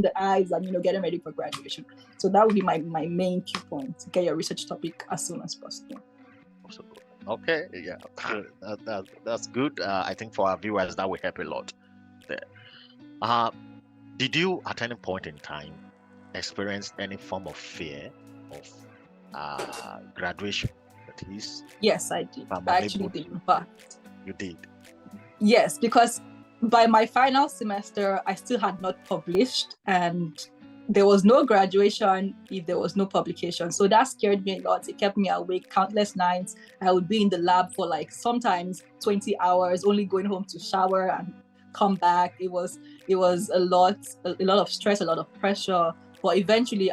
the eyes and getting ready for graduation. So that would be my main key point: to get your research topic as soon as possible. Okay, yeah, that's good. I think for our viewers that will help a lot there. Uh, did you at any point in time experience any form of fear of graduation? That is, Yes, I did. if I'm I actually unable did. to, But you did. yes, because by my final semester, I still had not published, and there was no graduation if there was no publication. So that scared me a lot. It kept me awake countless nights. I would be in the lab for like sometimes 20 hours, only going home to shower and come back. It was a lot of stress, a lot of pressure. But eventually,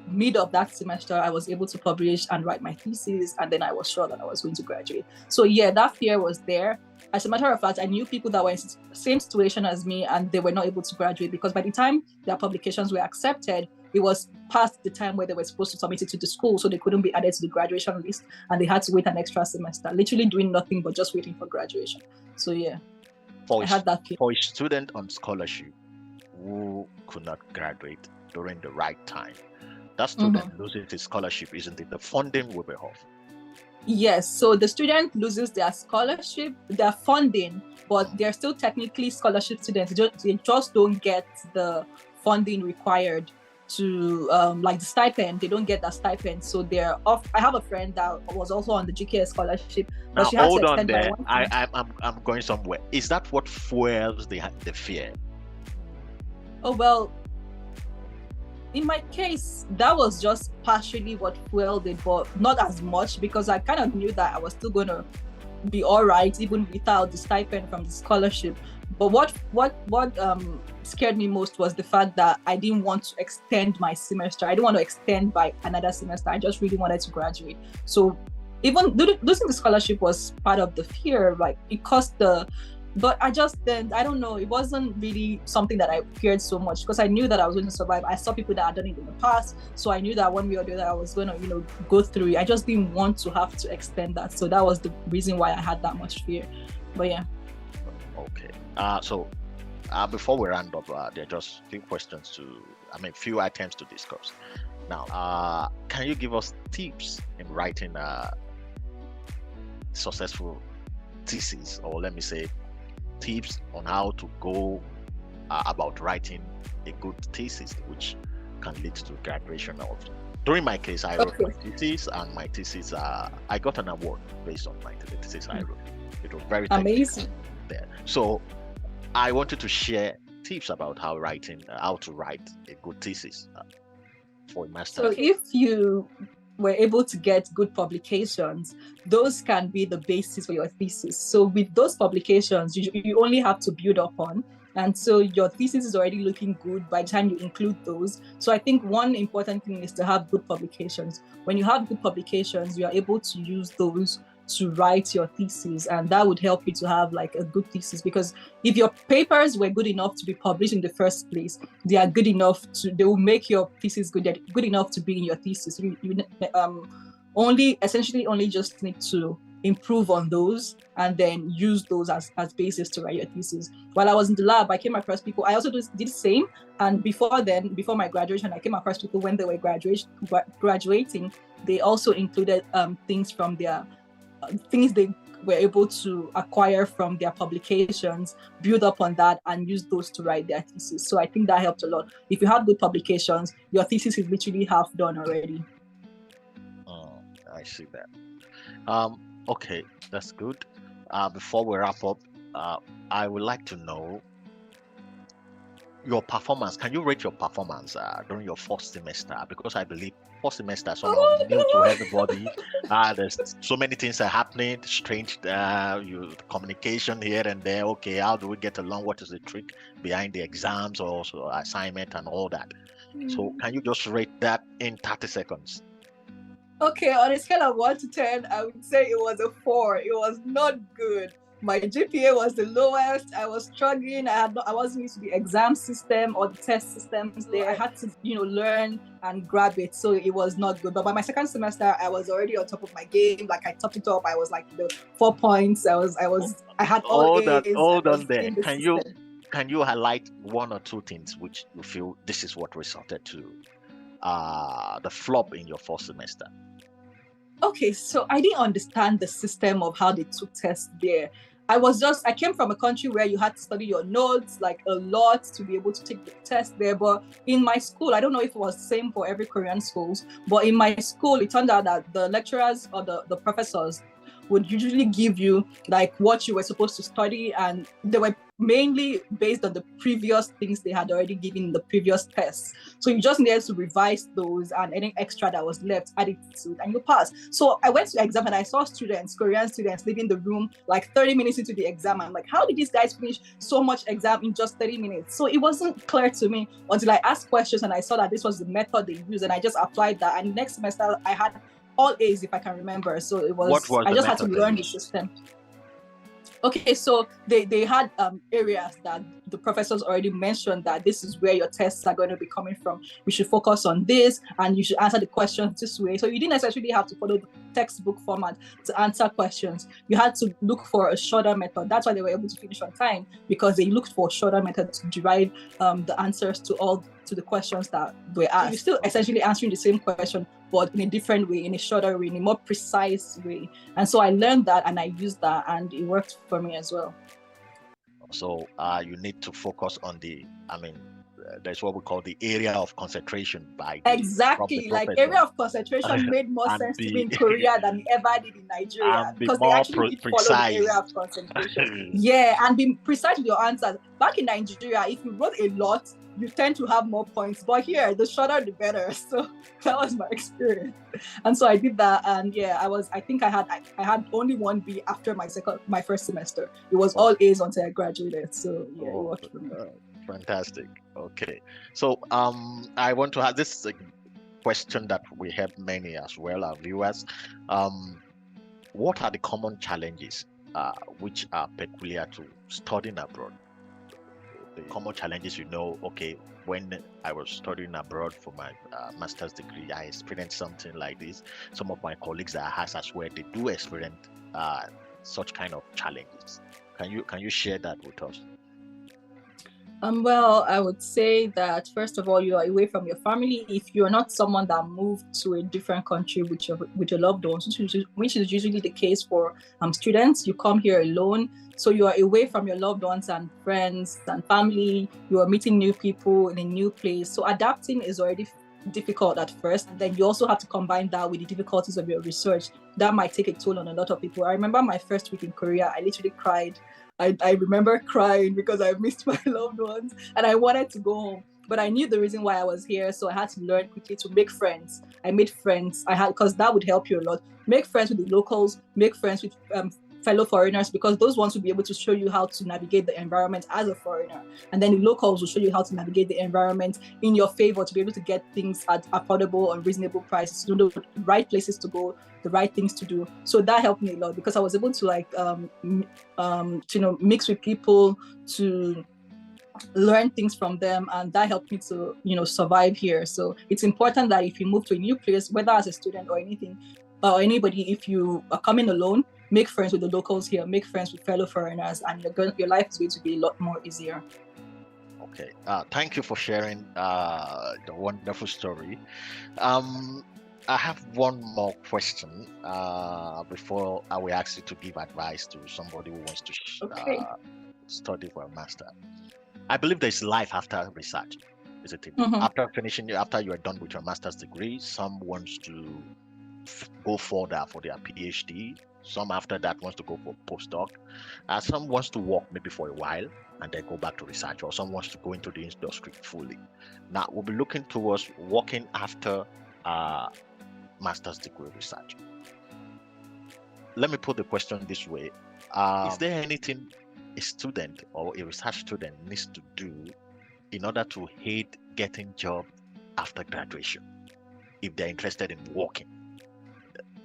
mid of that semester, I was able to publish and write my thesis, and then I was sure that I was going to graduate. So yeah, that fear was there. As a matter of fact, I knew people that were in the same situation as me, and they were not able to graduate because by the time their publications were accepted, it was past the time where they were supposed to submit it to the school, so they couldn't be added to the graduation list, and they had to wait an extra semester, literally doing nothing but just waiting for graduation. So yeah, I had that fear. For a student on scholarship who could not graduate during the right time, that student loses his scholarship, isn't it? The funding will be off. Yes, so the student loses their scholarship, their funding, but they're still technically scholarship students. They just don't get the funding required to, like the stipend. They don't get that stipend, so they're off. I have a friend that was also on the GKS scholarship, but Now, she had hold to on extend there. by 1 I'm going somewhere. Is that what fuels the fear? Oh, well, in my case, that was just partially what fueled it, but not as much, because I kind of knew that I was still going to be all right, even without the stipend from the scholarship. But what scared me most was the fact that I didn't want to extend my semester. I didn't want to extend by another semester. I just really wanted to graduate. So even losing the scholarship was part of the fear, like it cost but I don't know, it wasn't really something that I feared so much because I knew that I was going to survive. I saw people that had done it in the past, so I knew that one way or the other I was going to, go through it. I just didn't want to have to extend that. So that was the reason why I had that much fear. But yeah. Okay. So before we round up, there are just few items to discuss. Now, can you give us tips in writing successful thesis, or let me say tips on how to go about writing a good thesis which can lead to graduation also? During my case, I wrote my thesis, and my thesis I got an award based on my thesis I wrote. It was very amazing there. So I wanted to share tips about how to write a good thesis for a master. So if you were able to get good publications, those can be the basis for your thesis. So with those publications, you only have to build upon. And so your thesis is already looking good by the time you include those. So I think one important thing is to have good publications. When you have good publications, you are able to use those to write your thesis, and that would help you to have like a good thesis, because if your papers were good enough to be published in the first place, they will make your thesis good enough to be in your thesis. You only just need to improve on those and then use those as basis to write your thesis. While I was in the lab, I came across people. I also did the same, and before my graduation, I came across people when they were graduating. They also included things from their things they were able to acquire from their publications, build up on that, and use those to write their thesis. So I think that helped a lot. If you have good publications, your thesis is literally half done already. Oh, I see that. Okay, that's good. Before we wrap up, I would like to know your performance. Can you rate your performance during your first semester? Because I believe first semester is somehow new to everybody. There's so many things are happening, strange communication here and there. Okay, how do we get along? What is the trick behind the exams or also assignment and all that? So can you just rate that in 30 seconds? Okay, on a scale of 1 to 10, I would say it was a 4. It was not good. My GPA was the lowest. I was struggling. I wasn't used to the exam system or the test systems there. I had to, learn and grab it. So it was not good. But by my second semester, I was already on top of my game. Like I topped it up. I was like 4 points. I had all A's. Hold on there. can you highlight one or two things which you feel this is what resulted to the flop in your first semester? Okay, so I didn't understand the system of how they took tests there. I came from a country where you had to study your notes like a lot to be able to take the test there. But in my school, I don't know if it was the same for every Korean schools, but in my school, it turned out that the lecturers or the professors would usually give you like what you were supposed to study, and they were mainly based on the previous things they had already given in the previous tests. So you just needed to revise those, and any extra that was left, add it to it, and you pass. So I went to the exam and I saw students, Korean students, leaving the room like 30 minutes into the exam. I'm like, how did these guys finish so much exam in just 30 minutes? So it wasn't clear to me until I asked questions and I saw that this was the method they used, and I just applied that. And next semester I had all A's, if I can remember. So What was I the just had to method learn the system. Okay, so they had areas that the professors already mentioned that this is where your tests are going to be coming from. We should focus on this, and you should answer the questions this way. So you didn't necessarily have to follow the textbook format to answer questions. You had to look for a shorter method. That's why they were able to finish on time, because they looked for a shorter method to derive the answers to the questions that were asked. So you're still essentially answering the same question, but in a different way, in a shorter way, in a more precise way. And so I learned that and I used that, and it worked for me as well. So you need to focus on there's what we call the area of concentration Exactly, like area of concentration made more sense to me in Korea than it ever did in Nigeria, because they actually did follow the area of concentration. Yeah, and be precise with your answers. Back in Nigeria, if you wrote a lot, you tend to have more points, but here the shorter the better. So that was my experience, and so I did that. And yeah, I think I had only one B after my first semester. It was all A's until I graduated. So yeah, it worked for me. Fantastic. Okay, so I want to have this question that we have many as well, our viewers. What are the common challenges which are peculiar to studying abroad? The common challenges, okay, when I was studying abroad for my master's degree, I experienced something like this. Some of my colleagues that has as well, they do experience such kind of challenges. Can you share that with us? Well, I would say that first of all, you are away from your family. If you're not someone that moved to a different country with your loved ones, which is usually the case for students, you come here alone. So you are away from your loved ones and friends and family. You are meeting new people in a new place. So adapting is already difficult at first, and then you also have to combine that with the difficulties of your research. That might take a toll on a lot of people. I remember my first week in Korea, I literally cried. I remember crying because I missed my loved ones and I wanted to go home. But I knew the reason why I was here, so I had to learn quickly to make friends. I made friends. Because that would help you a lot. Make friends with the locals. Make friends with fellow foreigners, because those ones will be able to show you how to navigate the environment as a foreigner, and then the locals will show you how to navigate the environment in your favor to be able to get things at affordable and reasonable prices, to know the right places to go, the right things to do. So that helped me a lot, because I was able to mix with people, to learn things from them, and that helped me to survive here. So it's important that if you move to a new place, whether as a student or anything, or anybody, if you are coming alone, make friends with the locals here, make friends with fellow foreigners, and your life is going to be a lot more easier. Okay, thank you for sharing the wonderful story. I have one more question before I will ask you to give advice to somebody who wants to study for a master. I believe there's life after research, isn't it? Mm-hmm. After you are done with your master's degree, some wants to go further for their PhD. Some after that wants to go for postdoc. Some wants to work maybe for a while and then go back to research, or some wants to go into the industry fully. Now we'll be looking towards working after master's degree research. Let me put the question this way. Is there anything a student or a research student needs to do in order to aid getting job after graduation if they're interested in working?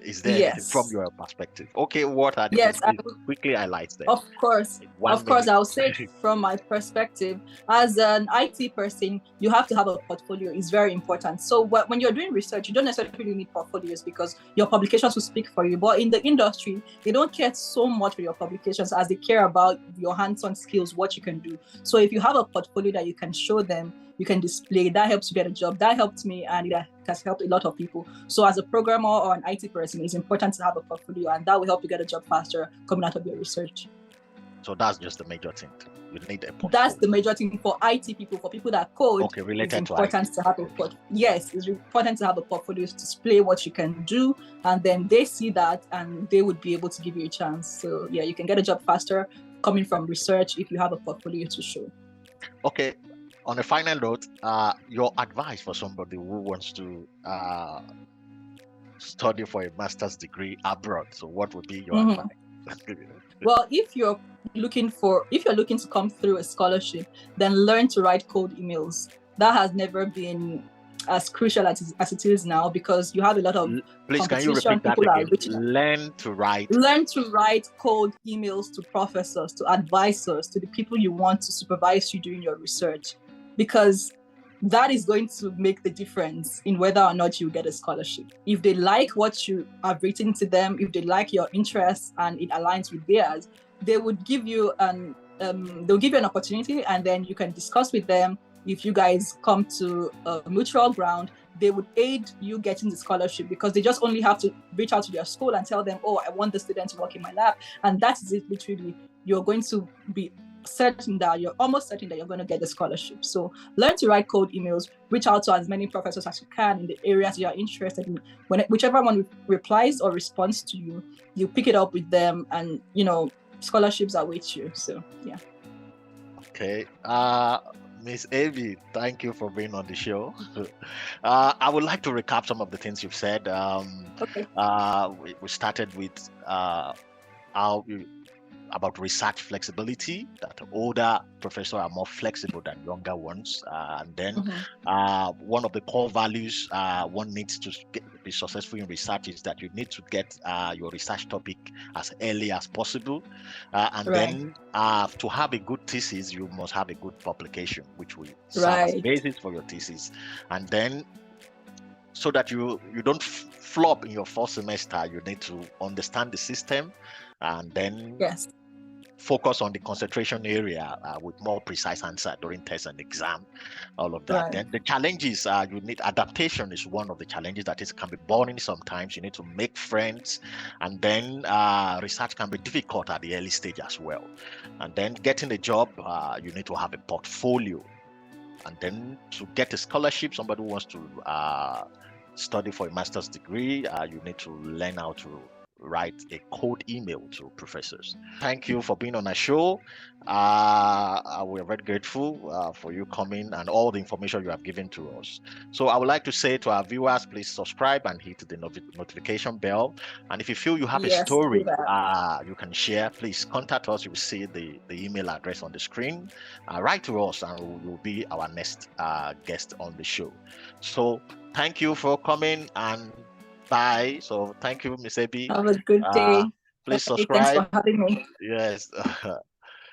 Is there anything from Yes. your perspective? Okay, what are the Yes, things? Please quickly highlight them of course. in Of 1 minute. course, I'll say from my perspective, as an IT person, you have to have a portfolio. It's very important. So when you're doing research, you don't necessarily need portfolios because your publications will speak for you. But in the industry, they don't care so much for your publications as they care about your hands-on skills, what you can do. So if you have a portfolio that you can show them, you can display, that helps you get a job. That helped me, and it has helped a lot of people. So as a programmer or an IT person, it's important to have a portfolio, and that will help you get a job faster coming out of your research. So that's just the major thing. You need a portfolio. That's the major thing for IT people. For people that code, Okay, related it's important to have a portfolio. Yes, it's important to have a portfolio to display what you can do, and then they see that, and they would be able to give you a chance. So yeah, you can get a job faster coming from research if you have a portfolio to show. Okay. On a final note, your advice for somebody who wants to study for a master's degree abroad. So, what would be your advice? Well, if you're looking to come through a scholarship, then learn to write cold emails. That has never been as crucial as it is now because you have a lot of Please, can you competition. repeat that People are again? reaching Learn to write. Learn to write cold emails to professors, to advisors, to the people you want to supervise you doing your research, because that is going to make the difference in whether or not you get a scholarship. If they like what you have written to them, if they like your interests and it aligns with theirs, they would give you they'll give you an opportunity, and then you can discuss with them. If you guys come to a mutual ground, they would aid you getting the scholarship because they just only have to reach out to their school and tell them, oh, I want the student to work in my lab. And that is it, literally. You're going to be you're almost certain that you're going to get the scholarship. So learn to write cold emails, reach out to as many professors as you can in the areas you're interested in. Whichever one replies or responds to you, you pick it up with them, and scholarships await you. So yeah. Okay. Miss Avi, thank you for being on the show. I would like to recap some of the things you've said. Okay. We started with how about research flexibility, that older professors are more flexible than younger ones. And then one of the core values one needs to be successful in research is that you need to get your research topic as early as possible. And then to have a good thesis, you must have a good publication, which will serve as basis for your thesis. And then so that you don't flop in your first semester, you need to understand the system and then focus on the concentration area with more precise answer during test and exam, all of that. Then the challenges you need adaptation is one of the challenges that can be boring sometimes. You need to make friends, and then research can be difficult at the early stage as well. And then getting a job, you need to have a portfolio. And then to get a scholarship, somebody who wants to study for a master's degree, you need to learn how to write a cold email to professors. Thank you for being on our show. We're very grateful for you coming and all the information you have given to us. So I would like to say to our viewers, please subscribe and hit the notification bell. And if you feel you have a story you can share, please contact us. You will see the email address on the screen. Write to us and we will be our next guest on the show. So thank you for coming and bye. So thank you, Miss Abby. Have a good day. Please subscribe. Thanks for having me. Yes.